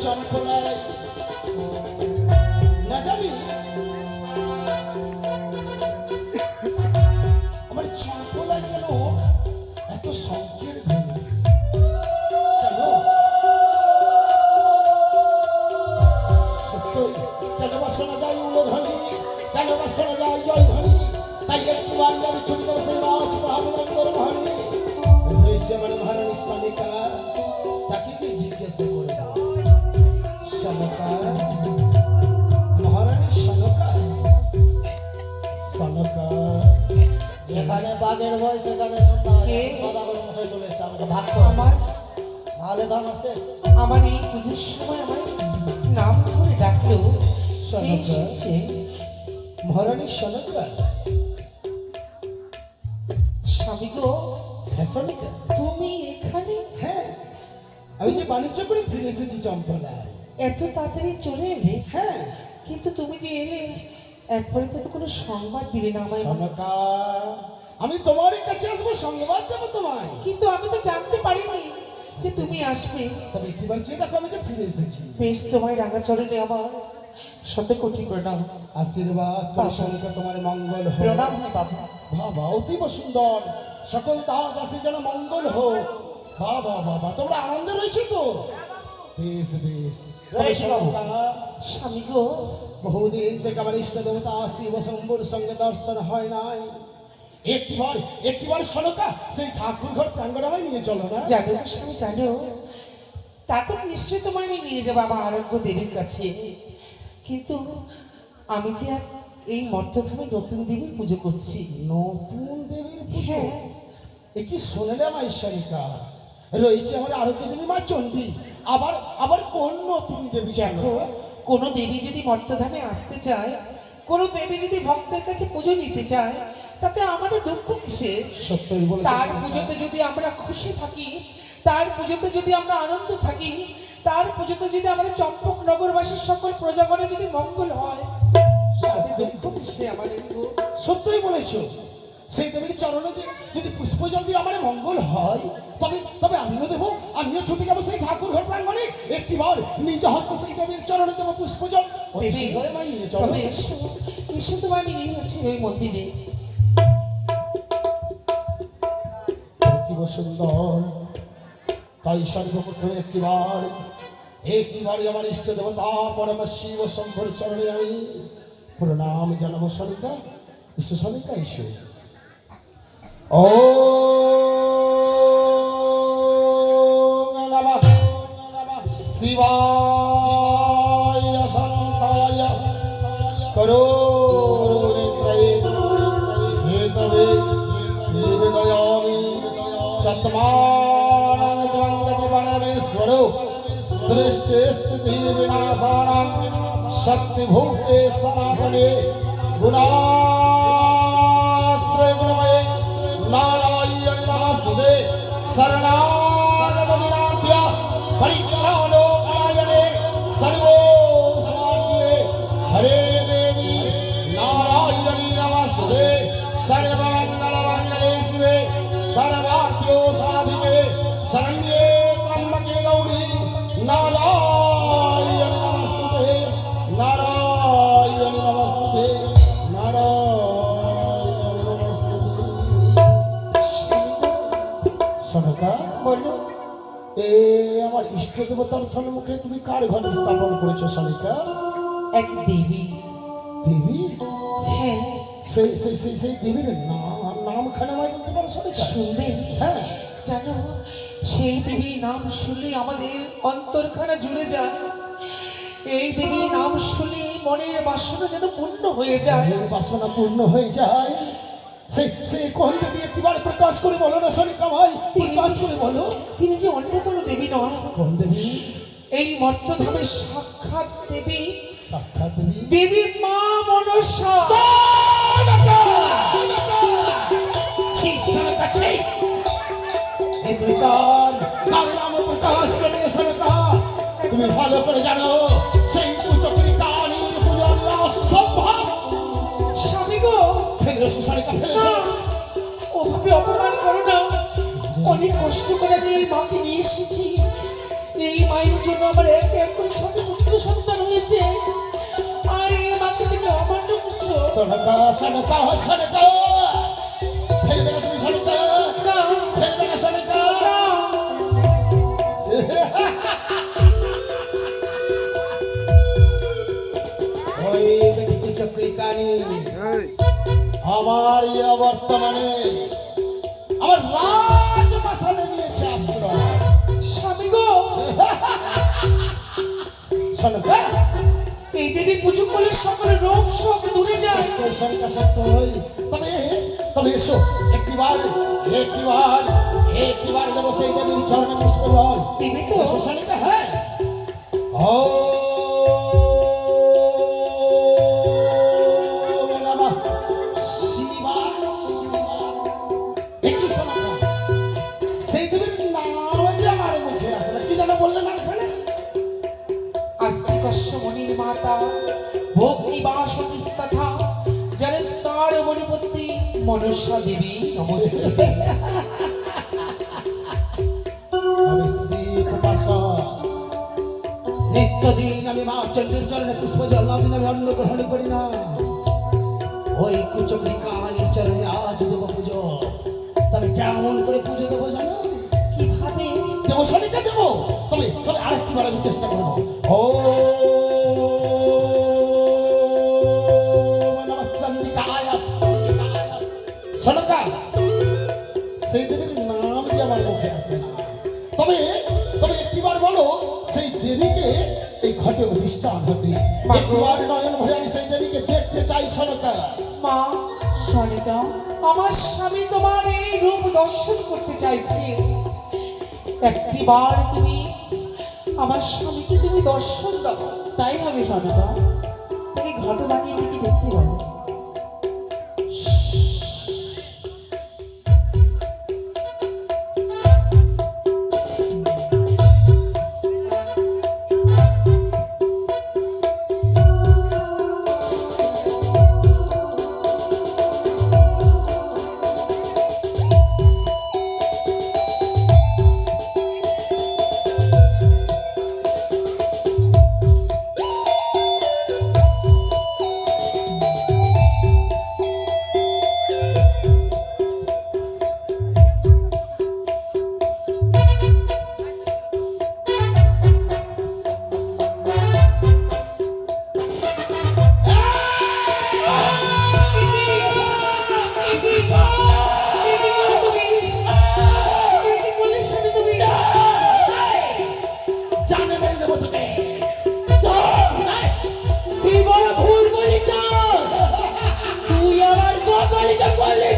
চম্পলায় না জানি আমার চম্পলায় কেন এত শঙ্কের ধ্বনি কেন সত্য কেন বা শোনা যায় উলোধ্বনি কেন বা শোনা যায় জয়ধ্বনি তাই একটু বাড়ি আমি ছুটি করে সেই রাজ মহানন্দর মহানী রয়েছে আমার মহারানী সনিকা তাকে কি জিজ্ঞাসা করে সনকা মহারানী সনকা সনকা এখানে বাঘের বয়স এখানে সদাগর মশাই চলেছে আমাকে ভাগ আমার তাহলে ধন আছে আমার এই পুজোর সময় আমার নাম ধরে ডাকলো সনকা মহারানী সনকা স্বামী গো হ্যাঁ সনিকা তুমি এখানে হ্যাঁ আমি যে বাণিজ্য করে ফিরে এসেছি চম্পলায় এত তাড়াতাড়ি চলে এলে হ্যাঁ কিন্তু তুমি যে এলে একবারে তো কোনো সংবাদ দিলে না আমায় সনকা আমি তোমারই কাছে আসবো সংবাদ দেবো তোমায় কিন্তু আমি তো জানতে পারিনি যে তুমি আসবে তবে একটিবার চেয়ে দেখো আমি যে ফিরে এসেছি বেশ তোমায় রাঙা চরণে আমার শত কোটি প্রণাম আশীর্বাদ করে সনকা তোমার মঙ্গল হোক প্রণাম হয় বাবা বাবা অতীব সুন্দর সকল দাস আছে যেন মঙ্গল হোক বাবা বাবা তোমরা আনন্দে রয়েছো তো বেশ বেশ তবে সনকা, স্বামী গো বহুদিন থেকে আমার ইষ্ট দেবতা শিব শম্ভুর সঙ্গে দর্শন হয় নাই একটিবার সনকা সেই ঠাকুর ঘর প্রাঙ্গণ আমায় নিয়ে চলো না জানো গো স্বামী জানো তা তো নিশ্চয়ই তোমায় আমি নিয়ে যাবো আমার আরোগ্য দেবীর কাছে কিন্তু আমি যে আর এই মর্তধামে নতুন দেবীর পুজো করছি নতুন দেবীর পুজো হ্যাঁ এ কি শুনলাম ঈশ্বরিকা রয়েছে আমার আরোগ্য দেবী মা চণ্ডী আবার আবার কোন নতুন দেবী দেখো কোনো দেবী যদি মর্তধামে আসতে চায় কোনো দেবী যদি ভক্তের কাছে পুজো নিতে চায় তাতে আমাদের দুঃখ কিসের সত্যই বলেছো তার সনকা। পুজোতে যদি আমরা খুশি থাকি তার পুজোতে যদি আমরা আনন্দ থাকি তার পুজোতে যদি আমাদের চম্পক নগরবাসীর সকল প্রজাগণের যদি মঙ্গল হয় তাতে দুঃখ কিসে আমাদের গো? সত্যই বলেছো সেই দেবীর চরণে যদি পুষ্পজল দিয়ে আমার মঙ্গল হয় তবে তবে আমিও দেবো আমিও ছুটে যাবো সেই ঠাকুর ঘর প্রাঙ্গণে একটিবার নিজ হস্ত সেই দেবীর চরণে দেবো পুষ্পজল ওই দেবী, সেই ঘরে মাই নিয়ে চলো তবে এসো এসো তোমায় নিয়ে হচ্ছে ওই মন্দিরে অতীব সুন্দর তাই সর্বপ্রথমে একটিবারই আমার ইষ্ট দেবতা পরম শিব শম্ভুর চরণে আমি প্রণাম জানাবো সনিকা ঈশ্বর সনিকা ঈশ্বর ও নমঃ শিবায় শান্তায় করুণাত্রয়ে হেতবে নিবেদয়ামি চত্মানাং ত্বঙ্গতি পরমেশ্বরো সৃষ্টি স্থিতি বিনাশানাং শক্তিভূতে সনাতনে গুণাশ্রয় গুণময়ে নারায়ণ নমস্তুতে শরণাগত দিনান্ত্য পরিত্রাণো পরায়ণে সর্বো সমাপ্তিয়ে হরে দেবী নারায়ণী নমস্তুতে সর্বমঙ্গল মঙ্গলে শিবে সর্বার্থ্যো সাধিকে শরণ্যে ত্র্যম্বকে গৌরী নারায়ণ নমস্তুতে নারায়ণ নমস্তুতে নারায়ণ নমস্তুতে সনকা বলো এ আমার ইষ্ট দেবতার সম্মুখে তুমি কার ঘর স্থাপন করেছো সনিকা এক দেবী দেবী হ্যাঁ সেই সেই সেই সেই দেবীর নাম খানে আমায় বলতে পারো সনিকা শুনবে হ্যাঁ জানো সেই দেবীর নাম শুনলে আমাদের অন্তরখানা জুড়ে যায় এই দেবীর নাম শুনলে মনের বাসনা যেন পূর্ণ হয়ে যায় মনের বাসনা পূর্ণ হয়ে যায় সেই সেই কোন দেবী একটিবার প্রকাশ করে বলো না সনিকা ভাই প্রকাশ করে বলো তিনি যে অন্য কোনো দেবী নয় কোন দেবী এই মর্তধামের সাক্ষাৎ দেবী সাক্ষাৎ দেবী দেবী মা মনসা সনকা! ছি, সনকা, ছি! এই তুমি কার নাম প্রকাশ করে সনকা তুমি ভালো করে জানো সেই পুজোটি কালীর পুজো অসম্ভব স্বামী গো ফেলেছো সনিকা ফেলেছো ওভাবে অপমান করো না অনেক কষ্ট করে আমি এই মাকে নিয়ে এসেছি এই মায়ের জন্য আমার এক এক করে ছোট পুত্র সন্তান হয়েছে, আর এই মাকে তুমি অমান্য করছো। সনকা সনকা সনকা ফেলবে না তুমি সনকা, না, ফেলবে না সনকা। না। ওই ব্যক্তি চক্রী কানি আমার বর্তমানে আমার রাজপ্রাসাদে নিয়েছে আশ্রয়। স্বামী গো, সনকা এই দেবী পুজো করলে সকল রোগ সব দূরে যায়। সনকা সত্য হই, তবে তবে এসো একটিবার একটিবার একটিবার দেবো সেই দেবীর চরণে পুষ্প জল। দেবে তো? এসো সনকা, হ্যাঁ। ও নমঃ শিবায় শিবায়। একই সনকা সেই দেবীর নাম যে আমার মুখে আসে না, কি যেন বললেন এখানে? আস্তিকস্য মনির মাতা ভক্তি বাসতিস্তথা জানেন তার বলিপত্তি মনসা দেবী নমস্তে। আমি শ্রী প্রকাশা নিত্যদিন আমি মা চন্দ্রের চরণে পুষ্প জল না দিন আমি অন্ন গ্রহণ করি না। ওই কুচকরি কাহানির চরণে আজ দেব পুজো। তবে কেমন করে পুজো দেবো জানো? কিভাবে? দেবো শনিকে দেবো, তবে তবে আরেকটিবার আমি চেষ্টা করবো। ও নমঃ চন্দ্রিকায় চন্দ্রিকায়। সনকা সেই দেবীর নাম যে আমার মুখে আসে না, তবে তবে একটিবার বলো সেই দেবীকে এই ঘটে অধিষ্ঠান হতে। একটিবার নয়ন ভরে আমি সেই দেবীকে দেখতে চাই সনকা। মা সনিতা, আমার স্বামী তোমার এই রূপ দর্শন করতে চাইছে। একটিবার তুমি আমার স্বামীকে তুমি দর্শন দাও। তাই হবে সনকা, তুমি ঘটনাটির দিকে দেখতে পাবো। জানে মেরে দেবো তোকে। তুই বড় ভুল বলিস, তুই আমার কলিটা করলি।